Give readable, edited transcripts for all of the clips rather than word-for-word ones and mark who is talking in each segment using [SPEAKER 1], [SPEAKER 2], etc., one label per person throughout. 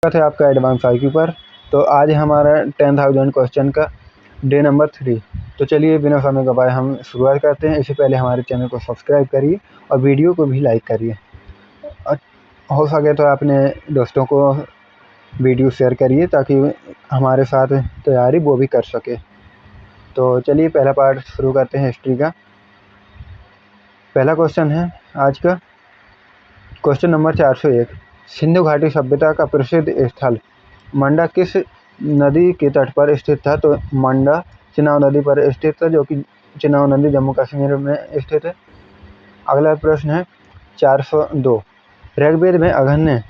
[SPEAKER 1] स्वागत है आपका एडवांस आईक्यू पर। तो आज हमारा 10,000 क्वेश्चन का डे नंबर 3। तो चलिए बिना समय गवाए हम शुरुआत करते हैं। इससे पहले हमारे चैनल को सब्सक्राइब करिए और वीडियो को भी लाइक करिए और हो सके तो अपने दोस्तों को वीडियो शेयर करिए ताकि हमारे साथ तैयारी वो भी कर सके। तो चलिए पहला पार्ट शुरू करते हैं हिस्ट्री का। पहला क्वेश्चन है आज का क्वेश्चन नंबर 401। सिंधु घाटी सभ्यता का प्रसिद्ध स्थल मंडा किस नदी के तट पर स्थित था? तो मंडा चिनाब नदी पर स्थित था, जो कि चिनाब नदी जम्मू कश्मीर में स्थित है। अगला प्रश्न है 402। ऋग्वेद में अघन्य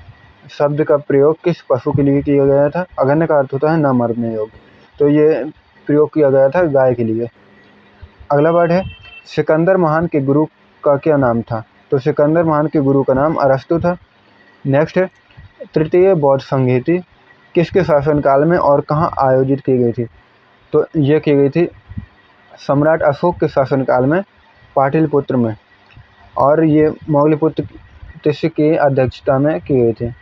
[SPEAKER 1] शब्द का प्रयोग किस पशु के लिए किया गया था? अघन्य का अर्थ होता है न मरने योग्य, तो ये प्रयोग किया गया था गाय के लिए। अगला वर्ड है सिकंदर महान के गुरु का क्या नाम था? तो सिकंदर महान के गुरु का नाम अरस्तु था। नेक्स्ट है तृतीय बौद्ध संहिता किसके शासनकाल में और कहाँ आयोजित की गई थी? तो ये की गई थी सम्राट अशोक के शासनकाल में पाटलिपुत्र में, और ये मौलिपुत्र तिस्य की अध्यक्षता में की गई थी।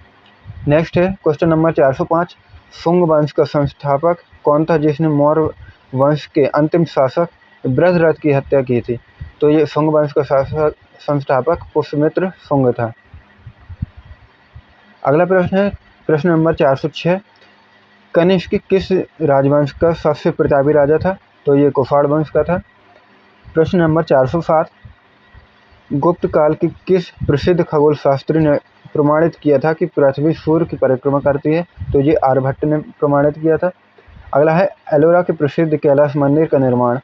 [SPEAKER 1] नेक्स्ट है क्वेश्चन नंबर 405। शुंग वंश का संस्थापक कौन था जिसने मौर्य वंश के अंतिम शासक बृहद्रथ की हत्या की थी? तो ये शुंग वंश का संस्थापक पुष्यमित्र शुंग था। अगला प्रश्न है प्रश्न नंबर 406। कनिष्क किस राजवंश का सबसे प्रतापी राजा था? तो ये कुषाण वंश का था। प्रश्न नंबर 407। गुप्त काल की किस प्रसिद्ध खगोल शास्त्री ने प्रमाणित किया था कि पृथ्वी सूर्य की परिक्रमा करती है? तो ये आर्यभट्ट ने प्रमाणित किया था। अगला है एलोरा के प्रसिद्ध कैलाश मंदिर का निर्माण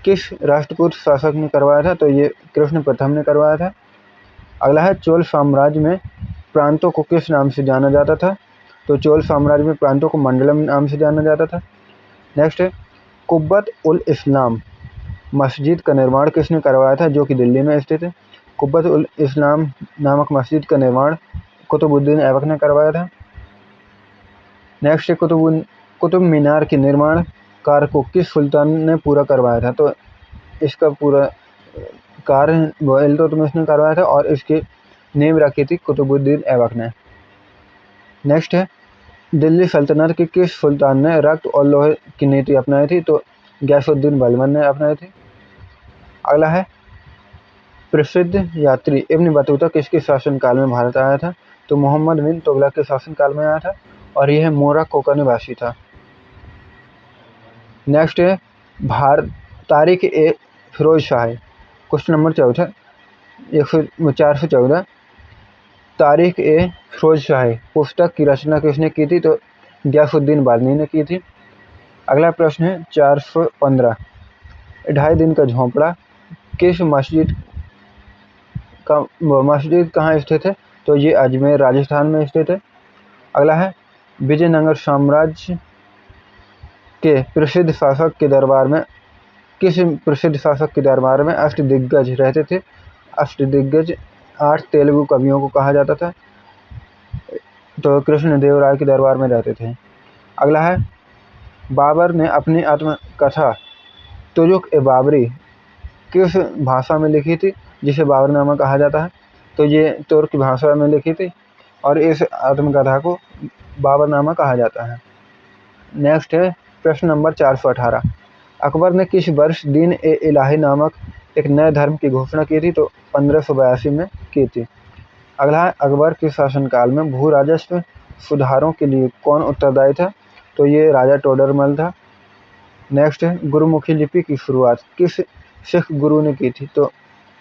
[SPEAKER 1] किस राष्ट्रकूट शासक ने करवाया था? तो ये कृष्ण प्रथम ने करवाया था। अगला है चोल साम्राज्य में प्रांतों को किस नाम से जाना जाता था? तो चोल साम्राज्य में प्रांतों को मंडलम नाम से जाना जाता था। नेक्स्ट है कुब्बत उल इस्लाम मस्जिद का निर्माण किसने करवाया था, जो कि दिल्ली में स्थित है? कुब्बत उल इस्लाम नामक मस्जिद का निर्माण कुतुबुद्दीन ऐबक ने करवाया था। नेक्स्ट है कुतुब मीनार के निर्माण कार्य को किस सुल्तान ने पूरा करवाया था? तो इसका पूरा कार्य इल्तुतमिश ने करवाया था और इसकी नींव रखी थी कुतुबुद्दीन ऐबक ने। नेक्स्ट है दिल्ली सल्तनत के किस सुल्तान ने रक्त और लोहे की नीति अपनाई थी? तो गयासुद्दीन बलबन ने अपनाई थी। अगला है प्रसिद्ध यात्री इब्न बतूता किसके शासनकाल में भारत आया था? तो मोहम्मद बिन तुगलक के शासनकाल में आया था और यह मोरक्को का निवासी था। नेक्स्ट है तारिक ए फिरोज शाह। Question number 414। तारिक ए फिरोज शाह पुस्तक की रचना किसने की थी? तो गयासुद्दीन बारनी ने की थी। अगला प्रश्न है 415। 2.5 दिन का झोंपड़ा किस मस्जिद कहाँ स्थित है? तो ये अजमेर राजस्थान में स्थित है। अगला है विजयनगर साम्राज्य के प्रसिद्ध शासक के दरबार में किस प्रसिद्ध शासक के दरबार में अष्टदिग्गज रहते थे? अष्टदिग्गज 8 तेलुगु कवियों को कहा जाता था, तो कृष्णदेवराय के दरबार में रहते थे। अगला है बाबर ने अपनी आत्मकथा तुजुक ए बाबरी किस भाषा में लिखी थी, जिसे बाबरनामा कहा जाता है? तो ये तुर्क भाषा में लिखी थी और इस आत्मकथा को बाबरनामा कहा जाता है। नेक्स्ट है प्रश्न नंबर 418। अकबर ने किस वर्ष दीन ए इलाही नामक एक नए धर्म की घोषणा की थी? तो 1582 में की थी। अगला है अकबर के शासनकाल में भू राजस्व सुधारों के लिए कौन उत्तरदायी था? तो ये राजा टोडरमल था। नेक्स्ट है गुरुमुखी लिपि की शुरुआत किस सिख गुरु ने की थी? तो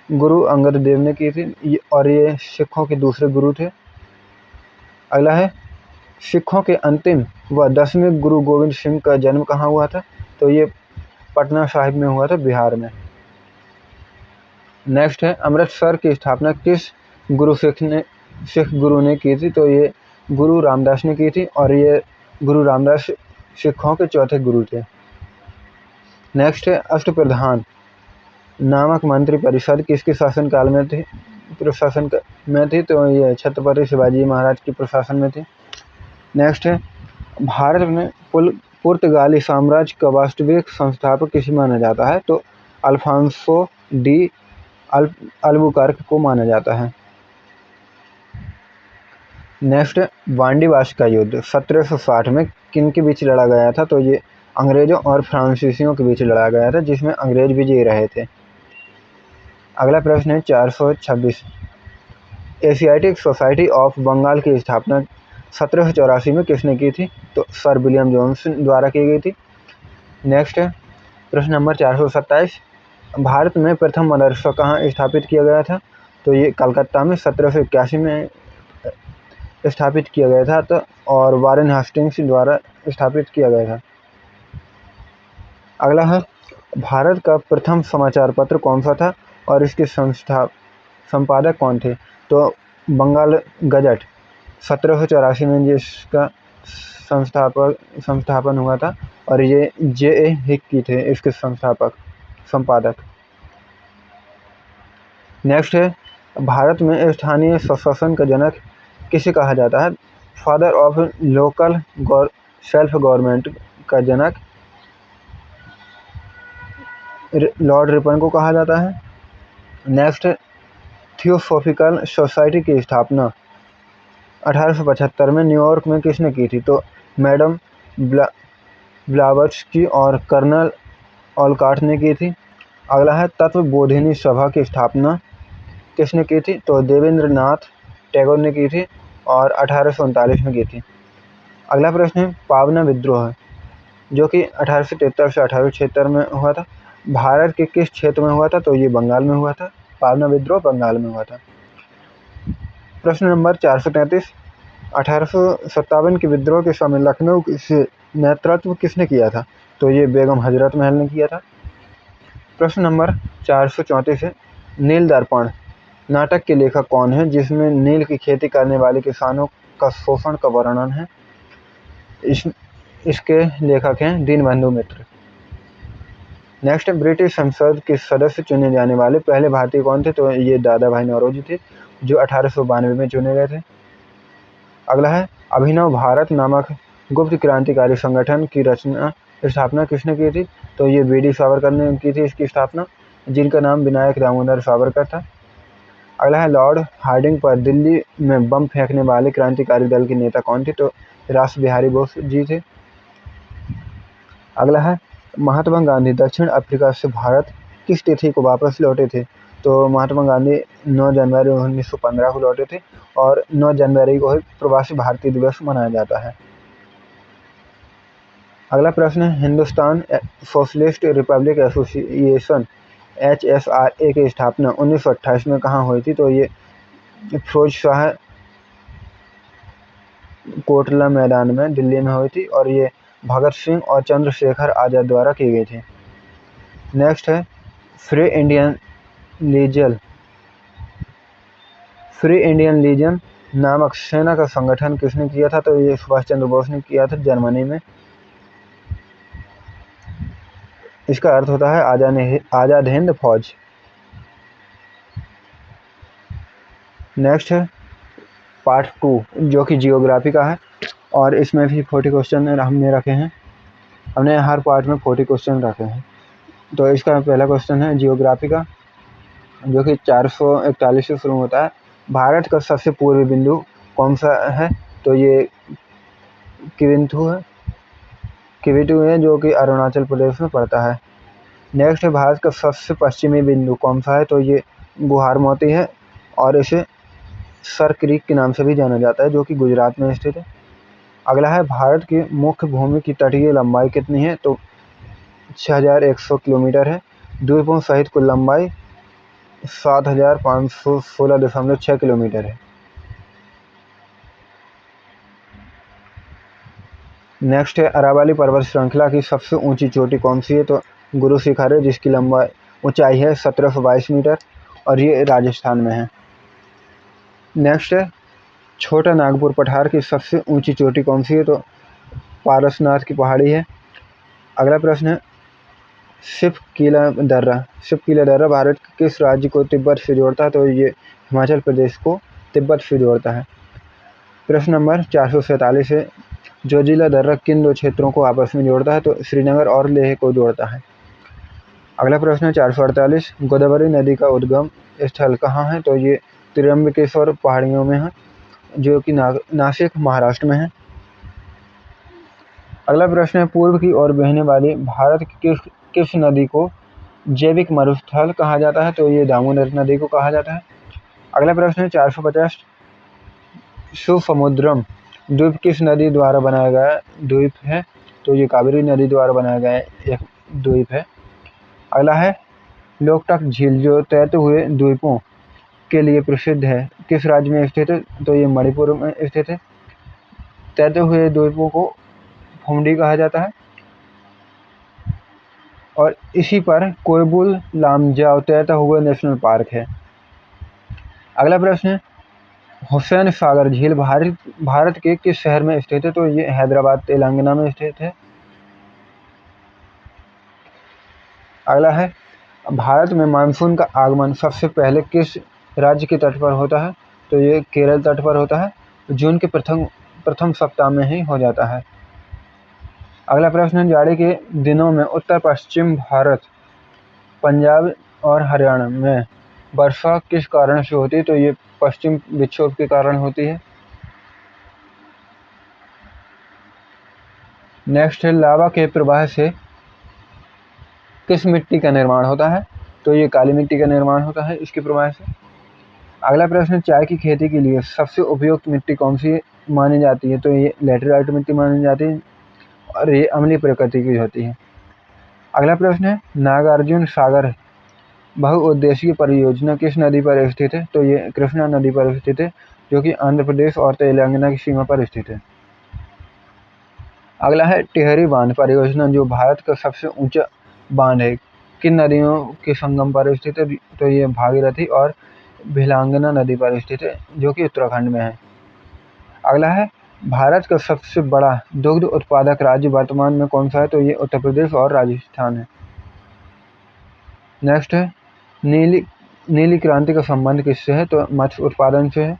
[SPEAKER 1] गुरु अंगद देव ने की थी और ये सिखों के दूसरे गुरु थे। अगला है सिखों के अंतिम व 10वें गुरु गोविंद सिंह का जन्म कहाँ हुआ था? तो ये पटना साहिब में हुआ था, बिहार में। नेक्स्ट है अमृतसर की स्थापना किस सिख गुरु ने की थी? तो ये गुरु रामदास ने की थी और ये गुरु रामदास सिखों के चौथे गुरु थे। नेक्स्ट है अष्टप्रधान नामक मंत्री परिषद किसके शासनकाल में थी? तो ये छत्रपति शिवाजी महाराज के प्रशासन में थी। नेक्स्ट है भारत में पुर्तगाली साम्राज्य का वास्तविक संस्थापक किसे माना जाता है? तो अल्फांसो डी अल्बुकर्क को माना जाता है। नेक्स्ट, वांडीवाश का युद्ध 1760 में किन के बीच लड़ा गया था? तो ये अंग्रेजों और फ्रांसीसियों के बीच लड़ा गया था, जिसमें अंग्रेज विजयी रहे थे। अगला प्रश्न है 426। एशियाटिक सोसाइटी ऑफ बंगाल की स्थापना 1784 में किसने की थी? तो सर विलियम जोन्स द्वारा की गई थी। नेक्स्ट है प्रश्न नंबर 427। भारत में प्रथम मदरसा कहाँ स्थापित किया गया था? तो ये कलकत्ता में 1781 में स्थापित किया गया था और वारेन हेस्टिंग्स द्वारा स्थापित किया गया था। अगला है भारत का प्रथम समाचार पत्र कौन सा था और इसके संपादक कौन थे? तो बंगाल गजट 1784 में जिसका संस्थापन हुआ था और ये J.A. हिक्की थे इसके संपादक। नेक्स्ट है भारत में स्थानीय स्वशासन का जनक किसे कहा जाता है? Father of local self government का जनक लॉर्ड रिपन को कहा जाता है। नेक्स्ट, थियोसॉफिकल सोसाइटी की स्थापना 1875 में न्यूयॉर्क में किसने की थी? तो मैडम ब्लावत्स्की और कर्नल ओलकॉट ने की थी। अगला है तत्वबोधिनी सभा की स्थापना किसने की थी? तो देवेंद्रनाथ टैगोर ने की थी और 1839 में की थी। अगला प्रश्न है पावना विद्रोह जो कि 1873 से 1876 में हुआ था, भारत के किस क्षेत्र में हुआ था? तो ये बंगाल में हुआ था। पावना विद्रोह बंगाल में हुआ था। प्रश्न नंबर 433। 1857 के विद्रोह के समय लखनऊ से नेतृत्व किसने किया था? तो ये बेगम हजरत महल ने किया था। प्रश्न नंबर 434 है नील दर्पण नाटक के लेखक कौन है जिसमें नील की खेती करने वाले किसानों का शोषण का वर्णन है? इसके लेखक हैं दीनबंधु मित्र। नेक्स्ट, ब्रिटिश संसद के सदस्य चुने जाने वाले पहले भारतीय कौन थे? तो ये दादा भाई नौरोजी थे जो 1892 में चुने गए थे। अगला है अभिनव भारत नामक गुप्त क्रांतिकारी संगठन की स्थापना किसने की थी? तो ये वी.डी. सावरकर ने की थी इसकी स्थापना, जिनका नाम विनायक दामोदर सावरकर था। अगला है लॉर्ड हार्डिंग पर दिल्ली में बम फेंकने वाले क्रांतिकारी दल के नेता कौन थे? तो रास बिहारी बोस जी थे। अगला है महात्मा गांधी दक्षिण अफ्रीका से भारत किस तिथि को वापस लौटे थे? तो महात्मा गांधी 9 जनवरी 1915 को लौटे थे और 9 जनवरी को ही प्रवासी भारतीय दिवस मनाया जाता है। अगला प्रश्न है Hindustan socialist Republic association HSRA की स्थापना 1928 में कहाँ हुई थी? तो ये फिरोज शाह कोटला मैदान में दिल्ली में हुई थी और ये भगत सिंह और चंद्रशेखर आजाद द्वारा की गई थी। नेक्स्ट है फ्री इंडियन लीजन नामक सेना का संगठन किसने किया था? तो ये सुभाष चंद्र बोस ने किया था जर्मनी में। इसका अर्थ होता है आजाद हिंद फौज। नेक्स्ट है पार्ट 2 जो कि जियोग्राफी का है और इसमें भी 40 क्वेश्चन हमने रखे हैं। हमने हर पार्ट में 40 क्वेश्चन रखे हैं। तो इसका पहला क्वेश्चन है जियोग्राफी का जो कि 441 से शुरू होता है। भारत का सबसे पूर्वी बिंदु कौन सा है? तो ये किविटू है जो कि अरुणाचल प्रदेश में पड़ता है। नेक्स्ट है भारत का सबसे पश्चिमी बिंदु कौन सा है? तो ये गुहारमोती है और इसे सर क्रीक के नाम से भी जाना जाता है जो कि गुजरात में स्थित है। अगला है भारत की मुख्य भूमि की तटीय लंबाई कितनी है? तो 6100 किलोमीटर है। द्वीपों सहित कुल लंबाई 7516.6 किलोमीटर है। नेक्स्ट है अरावली पर्वत श्रृंखला की सबसे ऊंची चोटी कौन सी है? तो गुरु शिखर है जिसकी ऊंचाई है 1722 मीटर और ये राजस्थान में है। नेक्स्ट है छोटा नागपुर पठार की सबसे ऊंची चोटी कौन सी है? तो पारसनाथ की पहाड़ी है। अगला प्रश्न है सिपकीला दर्रा भारत के किस राज्य को तिब्बत से जोड़ता है? तो ये हिमाचल प्रदेश को तिब्बत से जोड़ता है। प्रश्न नंबर 447 है जोजिला दर्रा किन दो क्षेत्रों को आपस में जोड़ता है? तो श्रीनगर और लेह को जोड़ता है। अगला प्रश्न है 448 गोदावरी नदी का उद्गम स्थल कहाँ है? तो ये त्र्यंबकेश्वर पहाड़ियों में है जो कि नासिक महाराष्ट्र में है। अगला प्रश्न है, पूर्व की ओर बहने वाली भारत की किस नदी को जैविक मरुस्थल कहा जाता है? तो ये दामोदर नदी को कहा जाता है। अगला प्रश्न है 450, सुसमुद्रम द्वीप किस नदी द्वारा बनाया गया द्वीप है? तो ये कावेरी नदी द्वारा बनाया गया एक द्वीप है। अगला है, लोकटक झील जो तैरते हुए द्वीपों के लिए प्रसिद्ध है, किस राज्य में स्थित है? तो ये मणिपुर में स्थित है। तैरते हुए द्वीपों को फुमडी कहा जाता है और इसी पर कोयबुल लामजाव तैरता हुआ नेशनल पार्क है। अगला प्रश्न है, हुसैन सागर झील भारत के किस शहर में स्थित है? तो ये हैदराबाद तेलंगाना में स्थित है। अगला है, भारत में मानसून का आगमन सबसे पहले किस राज्य के तट पर होता है? तो ये केरल तट पर होता है। जून के प्रथम सप्ताह में ही हो जाता है। अगला प्रश्न है, जाड़े के दिनों में उत्तर पश्चिम भारत, पंजाब और हरियाणा में वर्षा किस कारण से होती है? तो ये पश्चिम विक्षोभ के कारण होती है। नेक्स्ट है, लावा के प्रवाह से किस मिट्टी का निर्माण होता है? तो ये काली मिट्टी का निर्माण होता है इसके प्रवाह से। अगला प्रश्न, चाय की खेती के लिए सबसे उपयुक्त मिट्टी कौन सी मानी जाती है? तो ये लैटेराइट मिट्टी मानी जाती है और ये अम्लीय प्रकृति की होती है। अगला प्रश्न है, नागार्जुन सागर बहुउद्देशीय परियोजना किस नदी पर स्थित है? तो ये कृष्णा नदी पर स्थित है, जो कि आंध्र प्रदेश और तेलंगाना की सीमा पर स्थित है। अगला है, टिहरी बांध परियोजना जो भारत का सबसे ऊंचा बांध है, किन नदियों के संगम पर स्थित है? तो ये भागीरथी और भिलांगना नदी पर स्थित है, जो कि उत्तराखंड में है। अगला है, भारत का सबसे बड़ा दुग्ध उत्पादक राज्य वर्तमान में कौन सा है? तो ये उत्तर प्रदेश और राजस्थान है। नेक्स्ट है, नीली क्रांति का संबंध किससे है? तो मत्स्य उत्पादन से है।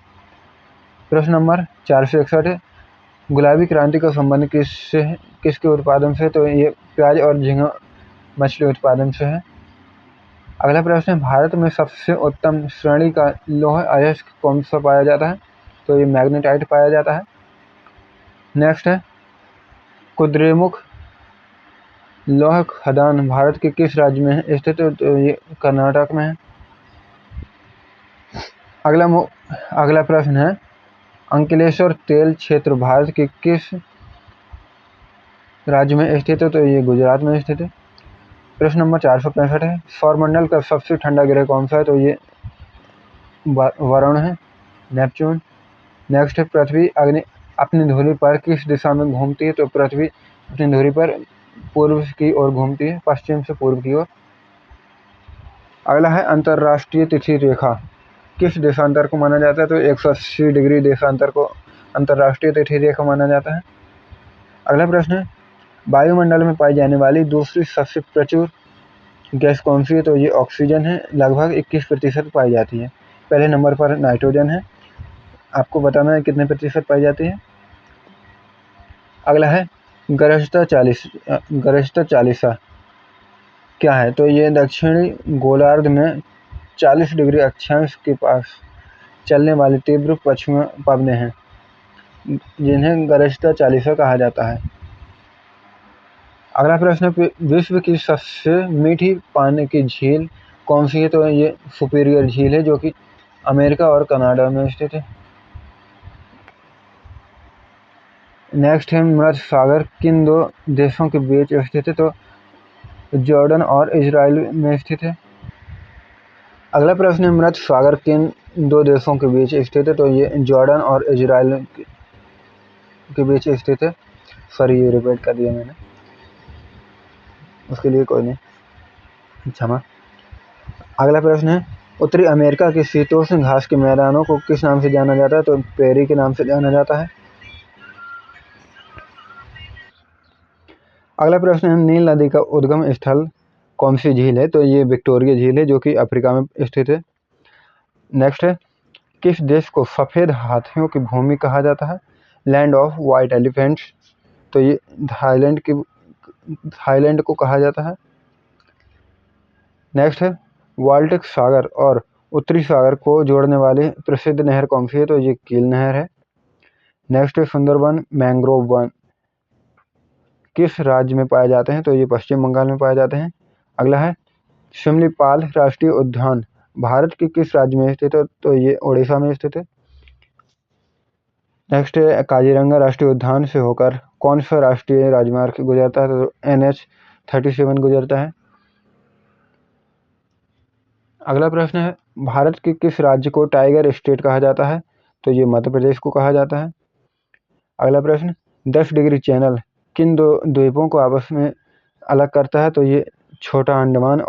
[SPEAKER 1] प्रश्न नंबर 461 है, गुलाबी क्रांति का संबंध किससे है, किसके उत्पादन से? तो ये प्याज और झींगा मछली उत्पादन से है। अगला प्रश्न है, भारत में सबसे उत्तम श्रेणी का लौह अयस्क कौन सा पाया जाता है? तो ये मैग्नेटाइट पाया जाता है। नेक्स्ट है, कुद्रेमुख लौह खदान भारत के किस राज्य में स्थित है? तो ये कर्नाटक में है। अगला प्रश्न है, अंकलेश्वर तेल क्षेत्र भारत के किस राज्य में स्थित है? तो ये गुजरात में स्थित है। प्रश्न नंबर 465 है, सौरमंडल का सबसे ठंडा ग्रह कौन सा है? तो ये वरुण है, नेपच्यून। नेक्स्ट है, पृथ्वी अपनी धुरी पर किस दिशा में घूमती है? तो पृथ्वी अपनी धुरी पर पूर्व की ओर घूमती है, पश्चिम से पूर्व की ओर। अगला है, अंतरराष्ट्रीय तिथि रेखा किस देशांतर को माना जाता है? तो 180 डिग्री देशांतर को अंतरराष्ट्रीय तिथि रेखा माना जाता है। अगला प्रश्न है, वायुमंडल में पाई जाने वाली दूसरी सबसे प्रचुर गैस कौन सी है? तो ये ऑक्सीजन है, लगभग 21% पाई जाती है। पहले नंबर पर नाइट्रोजन है, आपको बताना है कितने प्रतिशत पाई जाती है। अगला है, गरिष्ठता चालीसा क्या है? तो ये दक्षिणी गोलार्ध में 40 डिग्री अक्षांश के पास चलने वाली तीव्र पश्चिमी पवनें हैं, जिन्हें गरिष्ठता चालीसा कहा जाता है। अगला प्रश्न, विश्व की सबसे मीठी पानी की झील कौन सी है? तो ये सुपीरियर झील है, जो कि अमेरिका और कनाडा में स्थित है। नेक्स्ट है, मृत सागर किन दो देशों के बीच स्थित है? तो जॉर्डन और इजराइल में स्थित है। अगला प्रश्न है, मृत सागर किन दो देशों के बीच स्थित है? तो ये जॉर्डन और इजराइल के बीच स्थित है। सॉरी, ये रिपीट कर दिया मैंने, उसके लिए कोई नहीं, क्षमा। अगला प्रश्न है, उत्तरी अमेरिका के शीतोष्ण घास के मैदानों को किस नाम से जाना जाता है? तो प्रेरी के नाम से जाना जाता है। अगला प्रश्न है, नील नदी का उद्गम स्थल कौन सी झील है? तो ये विक्टोरिया झील है, जो कि अफ्रीका में स्थित है। नेक्स्ट है, किस देश को सफ़ेद हाथियों की भूमि कहा जाता है? Land of white elephants. तो ये थाईलैंड को कहा जाता है। नेक्स्ट है, बाल्टिक सागर और उत्तरी सागर को जोड़ने वाली प्रसिद्ध नहर कौन सी है? तो ये कील नहर है। नेक्स्ट है सुंदरबन मैंग्रोव वन किस राज्य में पाए जाते हैं? तो ये पश्चिम बंगाल में पाए जाते हैं। अगला है शिमलीपाल राष्ट्रीय उद्यान भारत के किस राज्य में स्थित है? तो ये ओडिशा में स्थित है। नेक्स्ट है काजीरंगा राष्ट्रीय उद्यान से होकर कौन सा राष्ट्रीय राजमार्ग गुजरता है? तो NH-37 गुजरता है। अगला प्रश्न है भारत के किस राज्य को टाइगर स्टेट कहा जाता है? तो ये मध्य प्रदेश को कहा जाता है। अगला प्रश्न 10 डिग्री चैनल किन दो द्वीपों को आपस में अलग करता है? तो ये छोटा अंडमान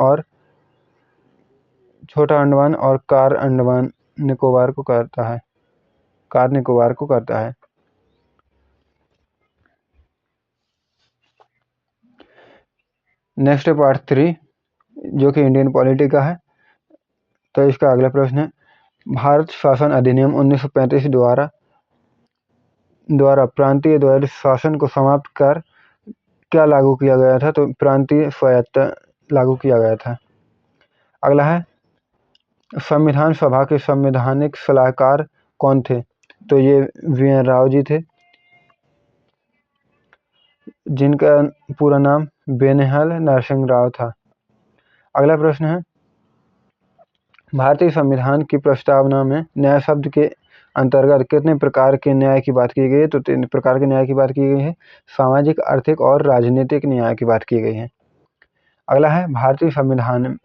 [SPEAKER 1] और कार अंडमान निकोबार को करता है, कार निकोबार को करता है। नेक्स्ट है पार्ट 3 जो कि इंडियन पॉलिटी का है। तो इसका अगला प्रश्न है भारत शासन अधिनियम 1935 द्वारा प्रांतीय द्वैध शासन को समाप्त कर क्या लागू किया गया था? तो प्रांतीय स्वायत्तता लागू किया गया था। अगला है संविधान सभा के संवैधानिक सलाहकार कौन थे? तो ये VN राव जी थे, जिनका पूरा नाम बेनिहाल नरसिंह राव था। अगला प्रश्न है भारतीय संविधान की प्रस्तावना में न्याय शब्द के अंतर्गत कितने प्रकार के न्याय की बात की गई है? तो 3 प्रकार के न्याय की बात की गई है, सामाजिक, आर्थिक और राजनीतिक न्याय की बात की गई है। अगला है भारतीय संविधान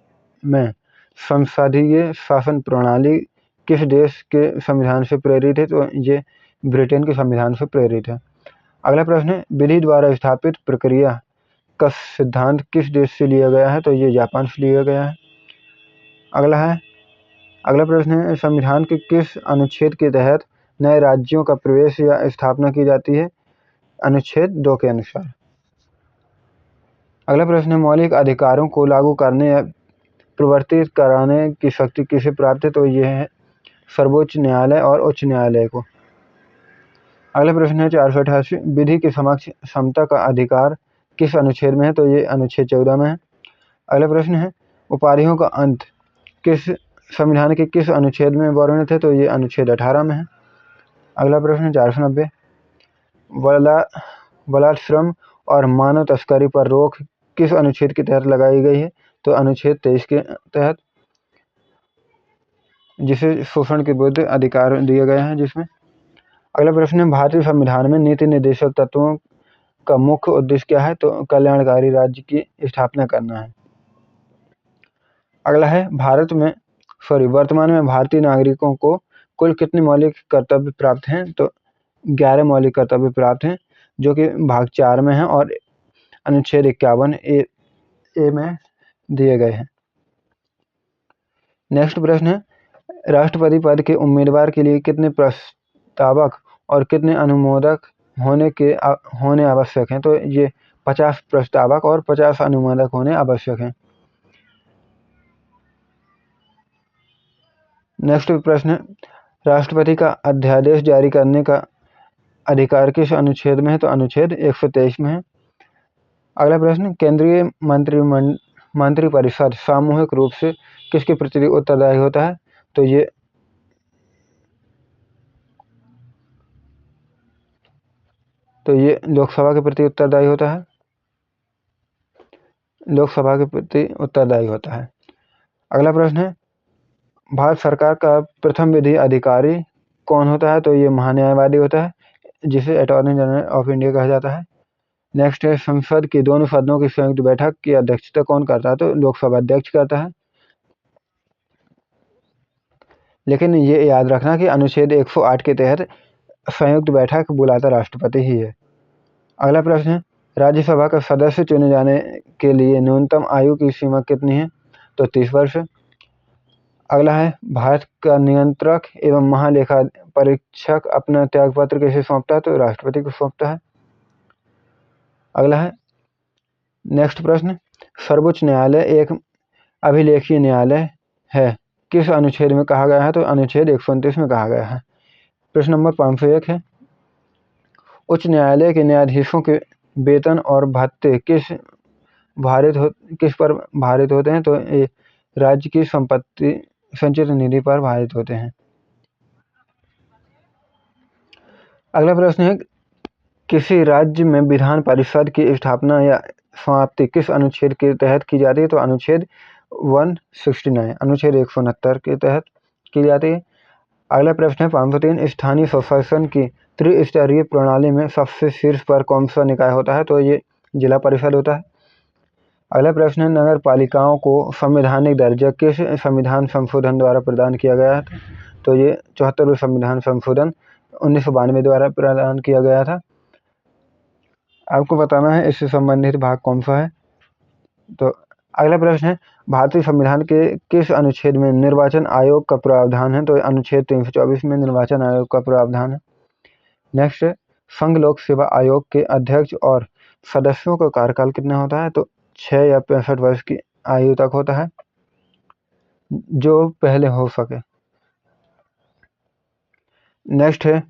[SPEAKER 1] में संसदीय शासन प्रणाली किस देश के संविधान से प्रेरित है? तो ये ब्रिटेन के संविधान से प्रेरित है। अगला प्रश्न है विधि द्वारा स्थापित प्रक्रिया का सिद्धांत किस देश से लिया गया है? तो ये जापान से लिया गया है। अगला प्रश्न है संविधान के किस अनुच्छेद के तहत नए राज्यों का प्रवेश या स्थापना की जाती है? अनुच्छेद 2 के अनुसार। अगला प्रश्न है मौलिक अधिकारों को लागू करने या प्रवर्तित कराने की शक्ति किसे प्राप्त है? तो ये है सर्वोच्च न्यायालय और उच्च न्यायालय को। अगला प्रश्न है 488 विधि के समक्ष समता का अधिकार किस अनुच्छेद में है? तो ये अनुच्छेद 14 में है। अगला प्रश्न है उपाधियों का अंत किस संविधान के किस अनुच्छेद में वर्णित है? तो ये अनुच्छेद 18 में है। अगला प्रश्न 490 बलात्श्रम और मानव तस्करी पर रोक किस अनुच्छेद के तहत लगाई गई है? तो अनुच्छेद 23 के तहत, जिसे शोषण के विरुद्ध अधिकार दिए गए हैं जिसमें। अगला प्रश्न है भारतीय संविधान में नीति निर्देशक तत्वों का मुख्य उद्देश्य क्या है? तो कल्याणकारी राज्य की स्थापना करना है। अगला है वर्तमान में भारतीय नागरिकों को कुल कितने मौलिक कर्तव्य प्राप्त हैं? तो 11 मौलिक कर्तव्य प्राप्त हैं, जो कि भाग 4 में है और अनुच्छेद 51 ए में दिए गए हैं। नेक्स्ट प्रश्न है राष्ट्रपति पद के उम्मीदवार के लिए कितने प्रस्तावक और कितने अनुमोदक होने आवश्यक हैं? तो ये 50 प्रस्तावक और 50 अनुमोदक होने आवश्यक हैं। नेक्स्ट प्रश्न है राष्ट्रपति का अध्यादेश जारी करने का अधिकार किस अनुच्छेद में है? तो अनुच्छेद 123 में है। अगला प्रश्न केंद्रीय मंत्रिपरिषद सामूहिक रूप से किसके प्रति उत्तरदायी होता है? तो ये लोकसभा के प्रति उत्तरदायी होता है, लोकसभा के प्रति उत्तरदायी होता है। अगला प्रश्न है भारत सरकार का प्रथम विधि अधिकारी कौन होता है? तो ये महान्यायवादी होता है, जिसे अटॉर्नी जनरल ऑफ इंडिया कहा जाता है। नेक्स्ट है संसद के दोनों सदनों की संयुक्त बैठक की अध्यक्षता कौन करता है? तो लोकसभा अध्यक्ष करता है। लेकिन ये याद रखना कि अनुच्छेद 108 के तहत संयुक्त बैठक बुलाता राष्ट्रपति ही है। अगला प्रश्न है राज्यसभा का सदस्य चुने जाने के लिए न्यूनतम आयु की सीमा कितनी है? तो 30 वर्ष। अगला है भारत का नियंत्रक एवं महालेखा परीक्षक अपना त्यागपत्र किसे सौंपता है? तो राष्ट्रपति को सौंपता है। अगला है नेक्स्ट प्रश्न सर्वोच्च न्यायालय एक अभिलेखीय न्यायालय है किस अनुच्छेद में कहा गया है? तो अनुच्छेद 129 में कहा गया है। प्रश्न नंबर 501 है उच्च न्यायालय के न्यायाधीशों के वेतन और भत्ते किस पर भारित होते हैं? तो ये राज्य की संपत्ति संचित निधि पर भारित होते हैं। अगला प्रश्न है, किसी राज्य में विधान परिषद की स्थापना या समाप्ति किस अनुच्छेद के तहत की जाती है? तो अनुच्छेद 169, अनुच्छेद 169 के तहत की जाती है। अगला प्रश्न है 503, स्थानीय स्वशासन की त्रिस्तरीय प्रणाली में सबसे शीर्ष पर कौन सा निकाय होता है? तो ये जिला परिषद होता है। अगला प्रश्न है, नगर पालिकाओं को संवैधानिक दर्जा किस संविधान संशोधन द्वारा प्रदान किया गया था? तो ये 74वें संविधान संशोधन 1992 द्वारा प्रदान किया गया था। आपको बताना है इससे संबंधित भाग कौन सा है। तो अगला प्रश्न है, भारतीय संविधान के किस अनुच्छेद में निर्वाचन आयोग का प्रावधान है? तो अनुच्छेद 324 में निर्वाचन आयोग का प्रावधान है। नेक्स्ट है, संघ लोक सेवा आयोग के अध्यक्ष और सदस्यों का कार्यकाल कितना होता है? तो 6 या 65 वर्ष की आयु तक होता है, जो पहले हो सके। नेक्स्ट है,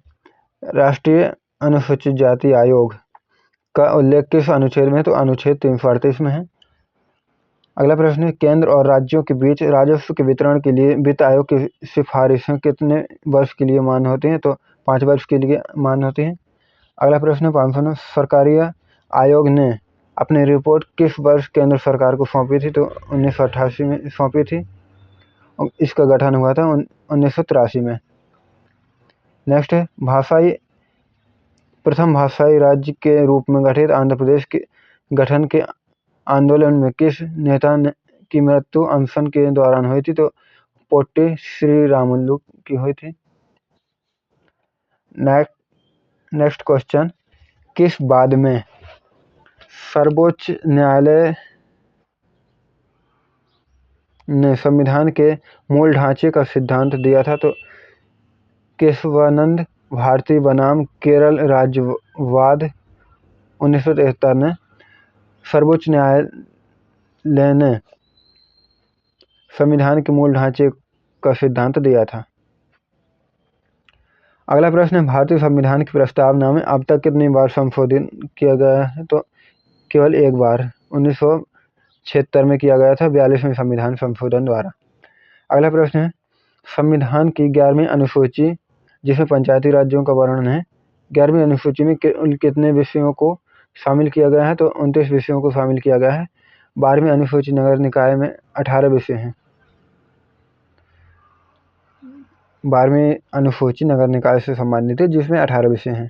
[SPEAKER 1] राष्ट्रीय अनुसूचित जाति आयोग का उल्लेख किस अनुच्छेद में है? तो अनुच्छेद 338 में है। अगला प्रश्न है, केंद्र और राज्यों के बीच राजस्व के वितरण के लिए वित्त आयोग की सिफारिशें कितने वर्ष के लिए मान्य होती हैं? तो 5 वर्ष के लिए मान्य होती हैं। अगला प्रश्न है 509, सरकारी आयोग ने अपनी रिपोर्ट किस वर्ष केंद्र सरकार को सौंपी थी? तो 1988 में सौंपी थी। इसका गठन हुआ था 1983 में। नेक्स्ट है, प्रथम भाषाई राज्य के रूप में गठित आंध्र प्रदेश के गठन के आंदोलन में किस नेता की मृत्यु अनशन के दौरान हुई थी? तो पोट्टी श्रीरामुलु की हुई थी। नेक्स्ट क्वेश्चन, किस बाद में सर्वोच्च न्यायालय ने संविधान के मूल ढांचे का सिद्धांत दिया था? तो केशवानंद भारती बनाम केरल राज्यवाद 1973 ने सर्वोच्च न्यायालय ने संविधान के मूल ढांचे का सिद्धांत दिया था। अगला प्रश्न है, भारतीय संविधान की प्रस्तावना में अब तक कितनी बार संशोधन किया गया है? तो केवल एक बार 1976 में किया गया था, 42वें संविधान संशोधन द्वारा। अगला प्रश्न है, संविधान की 11वीं अनुसूची जिसमें पंचायती राज्यों का वर्णन है, 11वीं अनुसूची में कितने विषयों को शामिल किया गया है? तो 29 विषयों को शामिल किया गया है। 12वीं अनुसूची नगर निकाय में 18 विषय हैं। 12वीं अनुसूची नगर निकाय से संबंधित है, जिसमें 18 विषय हैं।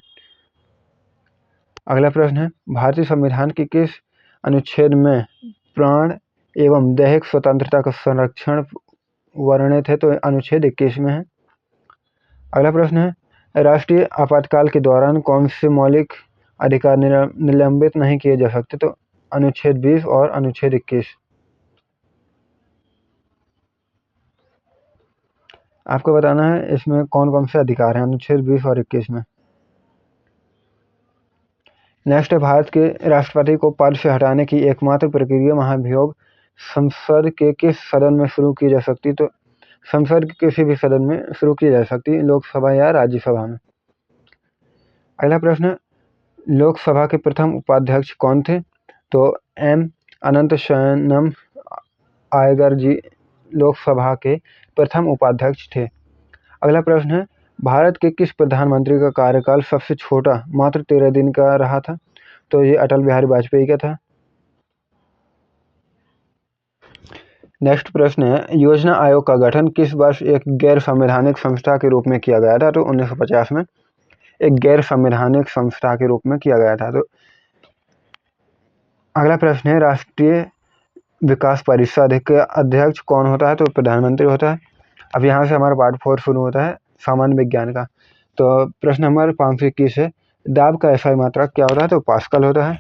[SPEAKER 1] अगला प्रश्न है, भारतीय संविधान के किस अनुच्छेद में प्राण एवं दैहिक स्वतंत्रता का संरक्षण वर्णित है? तो अनुच्छेद 21 में है। अगला प्रश्न है, राष्ट्रीय आपातकाल के दौरान कौन से मौलिक अधिकार निलंबित नहीं किए जा सकते? तो अनुच्छेद 20 और अनुच्छेद 21। आपको बताना है इसमें कौन कौन से अधिकार हैं अनुच्छेद 20 और 21 में। नेक्स्ट है, भारत के राष्ट्रपति को पद से हटाने की एकमात्र प्रक्रिया महाभियोग संसद के किस सदन में शुरू की जा सकती है? तो संसद के किसी भी सदन में शुरू की जा सकती है, लोकसभा या राज्यसभा में। अगला प्रश्न, लोकसभा के प्रथम उपाध्यक्ष कौन थे? तो एम अनंत शयनम आयगर जी लोकसभा के प्रथम उपाध्यक्ष थे। अगला प्रश्न है, भारत के किस प्रधानमंत्री का कार्यकाल सबसे छोटा मात्र 13 दिन का रहा था? तो ये अटल बिहारी वाजपेयी का था। नेक्स्ट प्रश्न है, योजना आयोग का गठन किस वर्ष एक गैर संवैधानिक संस्था के रूप में किया गया था? तो 1950 में एक गैर संवैधानिक संस्था के रूप में किया गया था। तो अगला प्रश्न है, राष्ट्रीय विकास परिषद के अध्यक्ष कौन होता है? तो प्रधानमंत्री होता है। अब यहाँ से हमारा पार्ट 4 शुरू होता है सामान्य विज्ञान का। तो प्रश्न नंबर 521 है, दाब का एसआई मात्रक क्या होता है? तो पास्कल होता है।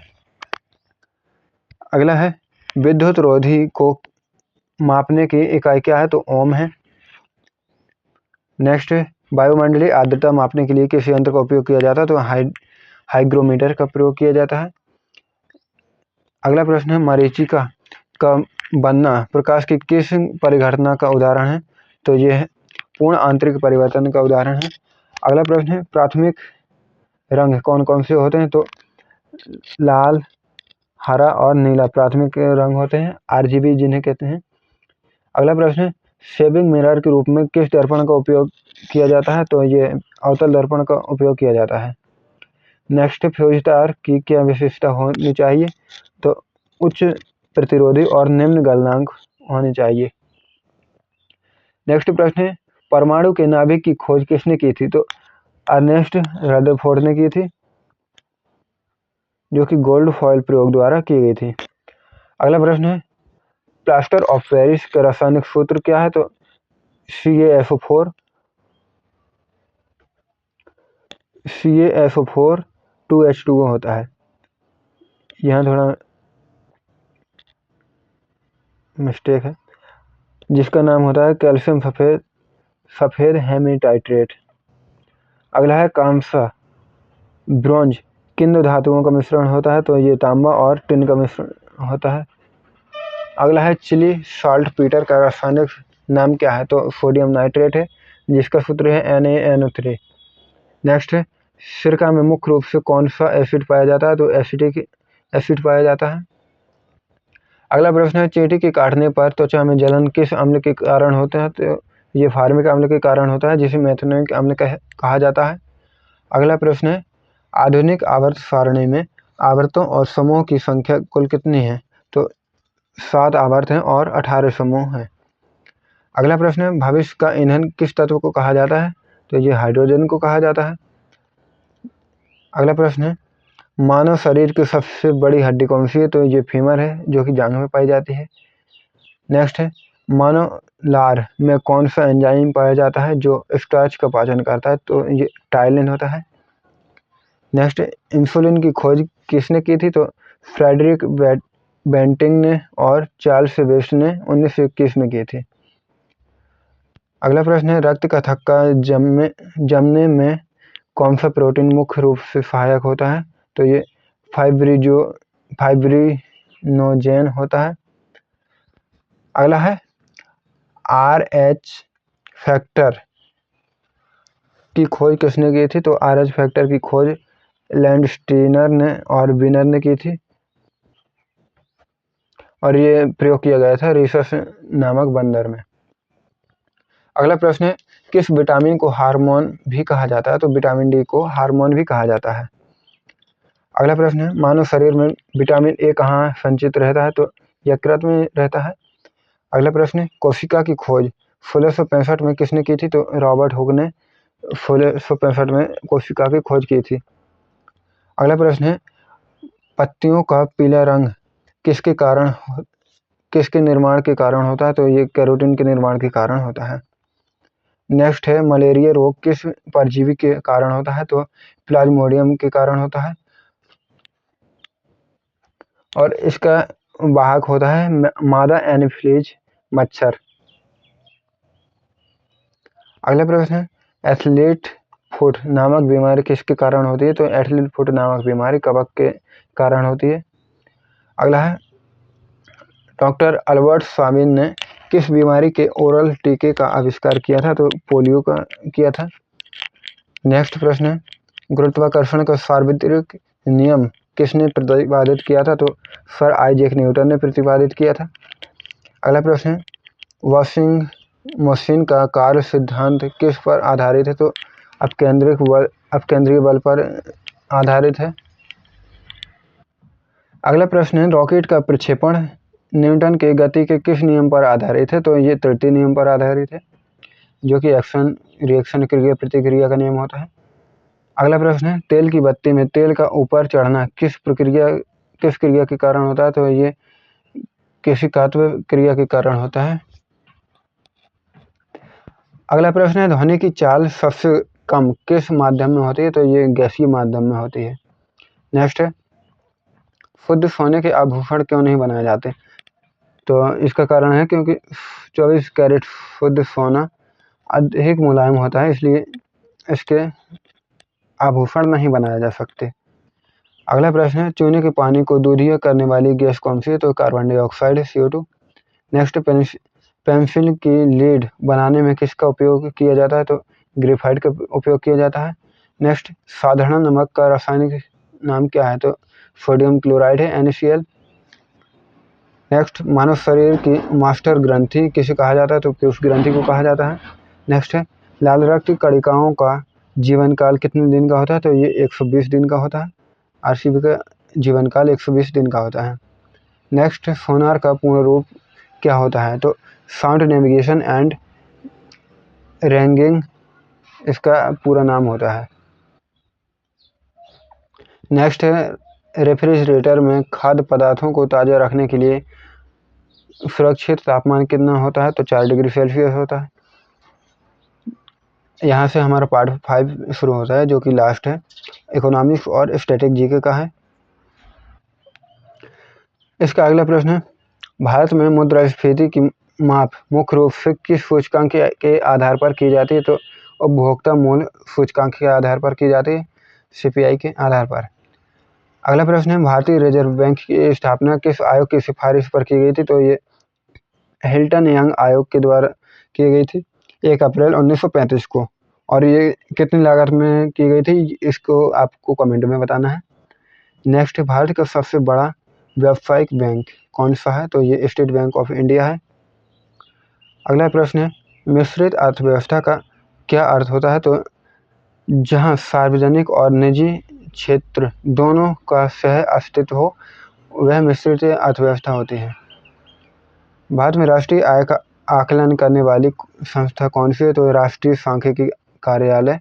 [SPEAKER 1] अगला है, विद्युत रोधी को मापने की इकाई क्या है? तो ओम है। नेक्स्ट है, वायुमंडलीय आर्द्रता मापने के लिए किस यंत्र का उपयोग किया जाता है? तो हाइग्रोमीटर का प्रयोग किया जाता है। अगला प्रश्न है, मरीचिका का बनना प्रकाश की किस परिघटना का उदाहरण है? तो यह पूर्ण आंतरिक परिवर्तन का उदाहरण है। अगला प्रश्न है, प्राथमिक रंग कौन कौन से होते हैं? तो लाल, हरा और नीला प्राथमिक रंग होते हैं, आरजीबी जिन्हें कहते हैं। अगला प्रश्न है, शेविंग मिरर के रूप में किस दर्पण का उपयोग किया जाता है? तो ये अवतल दर्पण का उपयोग किया जाता है। नेक्स्ट, फ्यूजटार की क्या विशेषता होनी चाहिए? तो उच्च प्रतिरोधी और निम्न गलनांक होनी चाहिए। नेक्स्ट प्रश्न है, परमाणु के नाभिक की खोज किसने की थी? तो अर्नेस्ट रदरफोर्ड ने की थी, जो कि गोल्ड फॉयल प्रयोग द्वारा की गई थी। अगला प्रश्न है, प्लास्टर ऑफ पेरिस का रासायनिक सूत्र क्या है? तो CaSO4 2H2O होता है। यहाँ थोड़ा मिस्टेक है, जिसका नाम होता है कैल्शियम सफेद हेमेटाइट्रेट। अगला है, कांसा ब्रोंज किन दो धातुओं का मिश्रण होता है? तो ये तांबा और टिन का मिश्रण होता है। अगला है, चिली साल्ट पीटर का रासायनिक नाम क्या है? तो सोडियम नाइट्रेट है, जिसका सूत्र है NaNO3। नेक्स्ट है, सिरका में मुख्य रूप से कौन सा एसिड पाया जाता है? तो एसिटिक एसिड पाया जाता है। अगला प्रश्न है, चींटी के काटने पर त्वचा में जलन किस अम्ल के कारण होता है? तो ये फार्मिक अम्ल के कारण होता है, जिसे मेथनोइक अम्ल कहा जाता है। अगला प्रश्न है, आधुनिक आवर्त सारणी में आवर्तों और समूह की संख्या कुल कितनी है? तो 7 आवर्त हैं और 18 समूह हैं। अगला प्रश्न है, भविष्य का ईंधन किस तत्व को कहा जाता है? तो ये हाइड्रोजन को कहा जाता है। अगला प्रश्न है, मानव शरीर की सबसे बड़ी हड्डी कौन सी है? तो ये फीमर है, जो कि जांघ में पाई जाती है। नेक्स्ट है, मानव लार में कौन सा एंजाइम पाया जाता है जो स्टार्च का पाचन करता है? तो ये टाइलिन होता है। नेक्स्ट, इंसुलिन की खोज किसने की थी? तो फ्रेडरिक बेंटिंग ने और चार्ल्स वेस्ट ने 1921 में की थी। अगला प्रश्न है, रक्त का थक्का जमने में कौन सा प्रोटीन मुख्य रूप से सहायक होता है? तो ये फाइब्रिनोजेन होता है। अगला है, RH फैक्टर की खोज किसने की थी? तो RH फैक्टर की खोज लैंडस्टीनर ने और विनर ने की थी, और ये प्रयोग किया गया था रीसस नामक बंदर में। अगला प्रश्न है, किस विटामिन को हार्मोन भी कहा जाता है? तो विटामिन डी को हार्मोन भी कहा जाता है। अगला प्रश्न है, मानव शरीर में विटामिन ए कहाँ संचित रहता है? तो यकृत में रहता है। अगला प्रश्न है, कोशिका की खोज 1665 में किसने की थी? तो रॉबर्ट हुक ने 1665 में कोशिका की खोज की थी। अगला प्रश्न है, पत्तियों का पीला रंग किसके निर्माण के कारण होता है? तो ये कैरोटीन के निर्माण के कारण होता है। नेक्स्ट है, मलेरिया रोग किस परजीवी के कारण होता है? तो प्लाज्मोडियम के कारण होता है, और इसका वाहक होता है मादा एनोफिलीज मच्छर। अगला प्रश्न है, एथलीट फुट नामक बीमारी किसके कारण होती है? तो एथलीट फुट नामक बीमारी कवक के कारण होती है। अगला है, डॉक्टर अल्बर्ट साबिन ने किस बीमारी के ओरल टीके का आविष्कार किया था? तो पोलियो का किया था। नेक्स्ट प्रश्न है, गुरुत्वाकर्षण का सार्वत्रिक नियम किसने प्रतिपादित किया था? तो सर आइजैक न्यूटन ने प्रतिपादित किया था। अगला प्रश्न है, वॉशिंग मशीन का कार्य सिद्धांत किस पर आधारित है? तो अपकेंद्रीय बल पर आधारित है। अगला प्रश्न है, रॉकेट का प्रक्षेपण न्यूटन के गति के किस नियम पर आधारित है? तो ये तृतीय नियम पर आधारित है, जो कि एक्शन रिएक्शन क्रिया प्रतिक्रिया का नियम होता है। अगला प्रश्न है, तेल की बत्ती में तेल का ऊपर चढ़ना किस क्रिया के कारण होता है? तो ये किसी तत्व क्रिया के कारण होता है। अगला प्रश्न है, ध्वनि की चाल सबसे कम किस माध्यम में होती है? तो ये गैसीय माध्यम में होती है। नेक्स्ट है, शुद्ध सोने के आभूषण क्यों नहीं बनाए जाते? तो इसका कारण है क्योंकि 24 कैरेट शुद्ध सोना अधिक मुलायम होता है, इसलिए इसके आभूषण नहीं बनाए जा सकते। अगला प्रश्न है, चूने के पानी को दूधिया करने वाली गैस कौन सी है? तो कार्बन डाइऑक्साइड है, CO2। नेक्स्ट, पेंसिल की लीड बनाने में किसका उपयोग किया जाता है? तो ग्रेफाइट का उपयोग किया जाता है। नेक्स्ट, साधारण नमक का रासायनिक नाम क्या है? तो सोडियम क्लोराइड है, NaCl। नेक्स्ट, मानव शरीर की मास्टर ग्रंथि किसे कहा जाता है? तो पीयूष ग्रंथि को कहा जाता है। नेक्स्ट है, लाल रक्त कणिकाओं का जीवन काल कितने दिन का होता है? तो ये 120 दिन का होता है। आरसीबी का जीवन काल 120 दिन का होता है। नेक्स्ट, सोनार का पूर्ण रूप क्या होता है? तो साउंड नेविगेशन एंड रैंगिंग इसका पूरा नाम होता है। नेक्स्ट है, रेफ्रिजरेटर में खाद्य पदार्थों को ताज़ा रखने के लिए सुरक्षित तापमान कितना होता है? तो 4 डिग्री सेल्सियस होता है। यहाँ से हमारा पार्ट 5 शुरू होता है, जो कि लास्ट है, इकोनॉमिक्स और स्टैटिक जीके का है। इसका अगला प्रश्न है, भारत में मुद्रास्फीति की माप मुख्य रूप से किस सूचकांक के आधार पर की जाती है? तो उपभोक्ता मूल्य सूचकांक के आधार पर की जाती है, सीपीआई के आधार पर। अगला प्रश्न है, भारतीय रिजर्व बैंक की स्थापना किस आयोग की सिफारिश पर की गई थी? तो ये हिल्टन यंग आयोग के द्वारा की गई थी 1 अप्रैल 1935 को। और ये कितनी लागत में की गई थी, इसको आपको कमेंट में बताना है। नेक्स्ट, भारत का सबसे बड़ा व्यावसायिक बैंक कौन सा है? तो ये स्टेट बैंक ऑफ इंडिया है। अगला प्रश्न है, मिश्रित अर्थव्यवस्था का क्या अर्थ होता है? तो जहां सार्वजनिक और निजी क्षेत्र दोनों का सह अस्तित्व हो, वह मिश्रित अर्थव्यवस्था होती है। भारत में राष्ट्रीय आय का आकलन करने वाली संस्था कौन सी है? तो राष्ट्रीय सांख्यिकी कार्यालय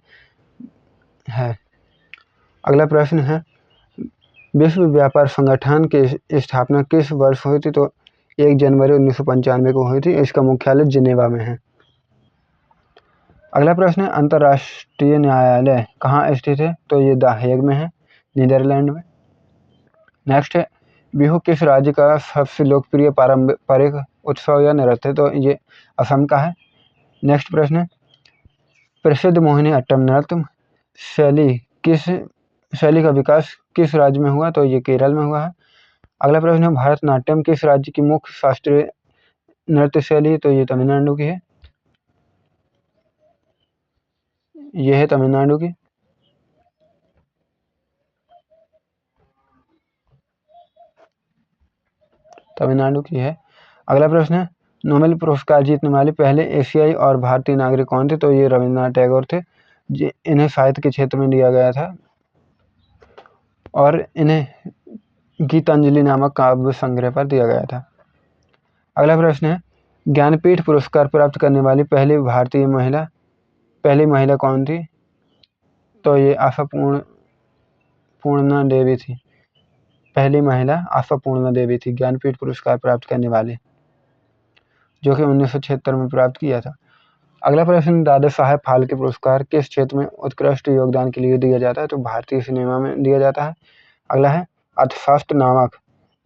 [SPEAKER 1] है। अगला प्रश्न है, विश्व व्यापार संगठन की स्थापना किस वर्ष हुई थी? तो 1 जनवरी 1995 को हुई थी। इसका मुख्यालय जिनेवा में है। अगला प्रश्न है, अंतर्राष्ट्रीय न्यायालय कहाँ स्थित है? तो ये द हेग में है, नीदरलैंड में। नेक्स्ट है, बिहू किस राज्य का सबसे लोकप्रिय पारंपरिक उत्सव या नृत्य है? तो ये असम का है। नेक्स्ट प्रश्न है, प्रसिद्ध मोहिनी अट्टम नृत्य शैली का विकास किस राज्य में हुआ? तो ये केरल में हुआ है। अगला प्रश्न है, भारतनाट्यम किस राज्य की मुख्य शास्त्रीय नृत्य शैली है? तो ये तमिलनाडु की है। ये है तमिलनाडु की। है। अगला प्रश्न है, नोबेल पुरस्कार जीतने वाले पहले एशियाई और भारतीय नागरिक कौन थे? तो ये रविन्द्रनाथ टैगोर थे। इन्हें साहित्य के क्षेत्र में दिया गया था और इन्हें गीतांजलि नामक काव्य संग्रह पर दिया गया था। अगला प्रश्न है, ज्ञानपीठ पुरस्कार प्राप्त करने वाली पहली महिला कौन थी? तो ये आशा पूर्णा देवी थी। पहली महिला आशा पूर्णा देवी थी ज्ञानपीठ पुरस्कार प्राप्त करने वाली, जो कि 1976 में प्राप्त किया था। अगला प्रश्न, दादा साहेब फाल्के पुरस्कार किस क्षेत्र में उत्कृष्ट योगदान के लिए दिया जाता है? तो भारतीय सिनेमा में दिया जाता है। अगला है, अर्थशास्त्र नामक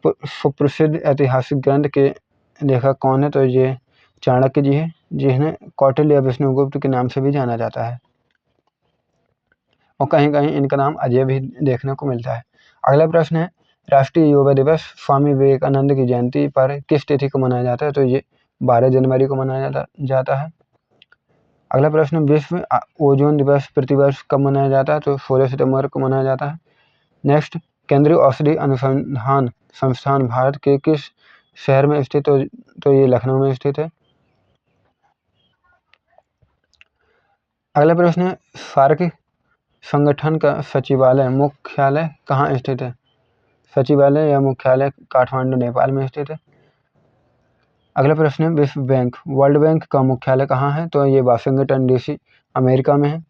[SPEAKER 1] सुप्रसिद्ध ऐतिहासिक ग्रंथ के लेखक कौन है? तो ये चाणक्य जी है, जिन्हें कौटिल्य या विष्णुगुप्त के नाम से भी जाना जाता है, और कहीं कहीं इनका नाम अजय भी देखने को मिलता है। अगला प्रश्न है, राष्ट्रीय युवा दिवस स्वामी विवेकानंद की जयंती पर किस तिथि को मनाया जाता है? तो ये 12 जनवरी को मनाया जाता है। अगला प्रश्न, विश्व ओजोन दिवस प्रतिवर्ष कब मनाया जाता है? तो 16 सितंबर को मनाया जाता है। नेक्स्ट, केंद्रीय औषधि अनुसंधान संस्थान भारत के किस शहर में स्थित? तो ये लखनऊ में स्थित है। अगला प्रश्न है, सार्क संगठन का सचिवालय मुख्यालय कहाँ स्थित है? सचिवालय या मुख्यालय काठमांडू नेपाल में स्थित है। अगला प्रश्न है, विश्व बैंक वर्ल्ड बैंक का मुख्यालय कहाँ है? तो ये वाशिंगटन डीसी अमेरिका में है।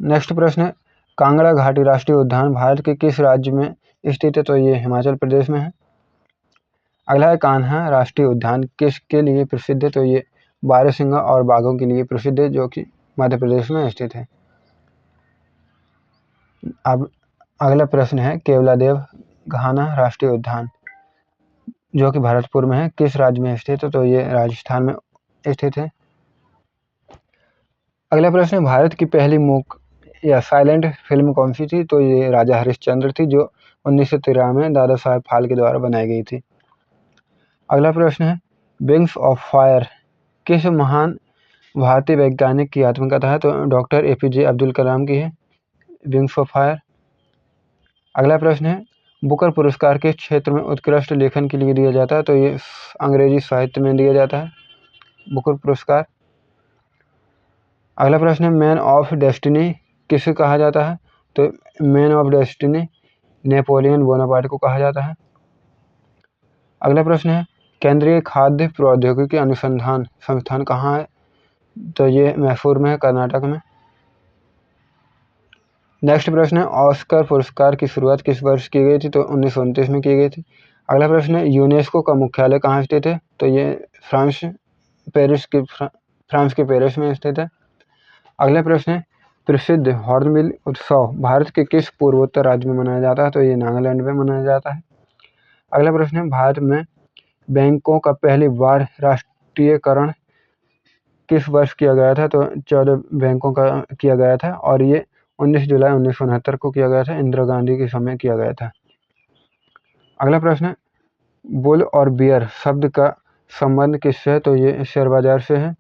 [SPEAKER 1] नेक्स्ट प्रश्न है, कांगड़ा घाटी राष्ट्रीय उद्यान भारत के किस राज्य में स्थित है? तो ये हिमाचल प्रदेश में है। अगला है, कान्हा राष्ट्रीय उद्यान किसके लिए प्रसिद्ध है? तो ये बारहसिंगा और बाघों के लिए प्रसिद्ध है, जो कि मध्य प्रदेश में स्थित है। अब अगला प्रश्न है, केवलादेव घाना राष्ट्रीय उद्यान जो कि भरतपुर में है, किस राज्य में स्थित है? तो ये राजस्थान में स्थित है। अगला प्रश्न है, भारत की पहली मूक या साइलेंट फिल्म कौन सी थी? तो ये राजा हरिश्चंद्र थी, जो 1913 में दादा साहेब फाल्के द्वारा बनाई गई थी। अगला प्रश्न है, विंग्स ऑफ फायर किस महान भारतीय वैज्ञानिक की आत्मकथा है? तो डॉक्टर एपीजे अब्दुल कलाम की है विंग्स ऑफ फायर। अगला प्रश्न है, बुकर पुरस्कार किस क्षेत्र में उत्कृष्ट लेखन के लिए दिया जाता है? तो ये अंग्रेजी साहित्य में दिया जाता है बुकर पुरस्कार। अगला प्रश्न है मैन ऑफ डेस्टिनी किसे कहा जाता है? तो man of destiny Napoleon Bonaparte को कहा जाता है। अगला प्रश्न है केंद्रीय खाद्य प्रौद्योगिकी अनुसंधान संस्थान कहाँ है? तो ये मैसूर में है, कर्नाटक में। नेक्स्ट प्रश्न है ऑस्कर पुरस्कार की शुरुआत किस वर्ष की गई थी? तो 1929 में की गई थी। अगला प्रश्न है यूनेस्को का मुख्यालय कहाँ स्थित है? तो ये फ्रांस के पेरिस में स्थित है। अगला प्रश्न है प्रसिद्ध हॉर्नबिल उत्सव भारत के किस पूर्वोत्तर राज्य में मनाया जाता है? तो ये नागालैंड में मनाया जाता है। अगला प्रश्न है भारत में बैंकों का पहली बार राष्ट्रीयकरण किस वर्ष किया गया था? तो 14 बैंकों का किया गया था और ये 19 जुलाई 1969 को किया गया था, इंदिरा गांधी के समय किया गया था। अगला प्रश्न है बुल और बियर शब्द का संबंध किससे है? तो ये शेयर बाजार से है।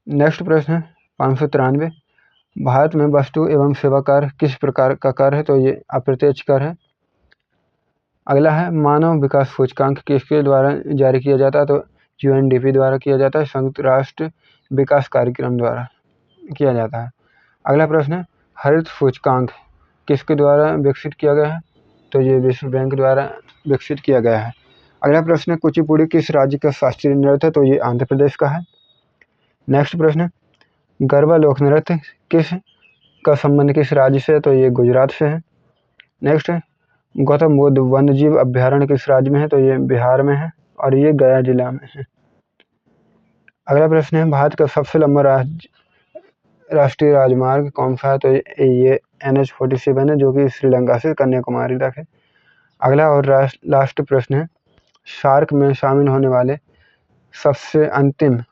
[SPEAKER 1] नेक्स्ट प्रश्न है 593 भारत में वस्तु एवं सेवा कर किस प्रकार का कर है? तो ये अप्रत्यक्ष कर है। अगला है मानव विकास सूचकांक किसके द्वारा जारी किया जाता है? तो यूएनडीपी द्वारा किया जाता है, संयुक्त राष्ट्र विकास कार्यक्रम द्वारा किया जाता है। अगला प्रश्न है हरित सूचकांक किसके द्वारा विकसित किया गया है? तो ये विश्व बैंक द्वारा विकसित किया गया है। अगला प्रश्न है कुचिपुड़ी किस राज्य का शास्त्रीय नृत्य है? तो ये आंध्र प्रदेश का है। नेक्स्ट प्रश्न है गरबा लोक नृत्य किस का संबंध किस राज्य से है? तो ये गुजरात से है। नेक्स्ट है गौतम बुद्ध वन्यजीव अभ्यारण्य किस राज्य में है? तो ये बिहार में है और ये गया जिला में है। अगला प्रश्न है भारत का सबसे लंबा राष्ट्रीय राजमार्ग कौन सा है? तो ये NH-47 है जो कि श्रीलंका से कन्याकुमारी तक है। अगला और लास्ट प्रश्न है सार्क में शामिल होने वाले सबसे अंतिम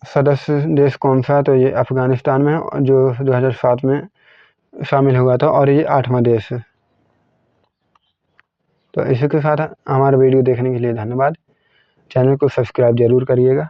[SPEAKER 1] सदस्य देश कौन सा है? तो ये अफगानिस्तान में है जो 2007 में शामिल हुआ था और ये 8वां देश है। तो इसी के साथ हमारा वीडियो देखने के लिए धन्यवाद। चैनल को सब्सक्राइब जरूर करिएगा।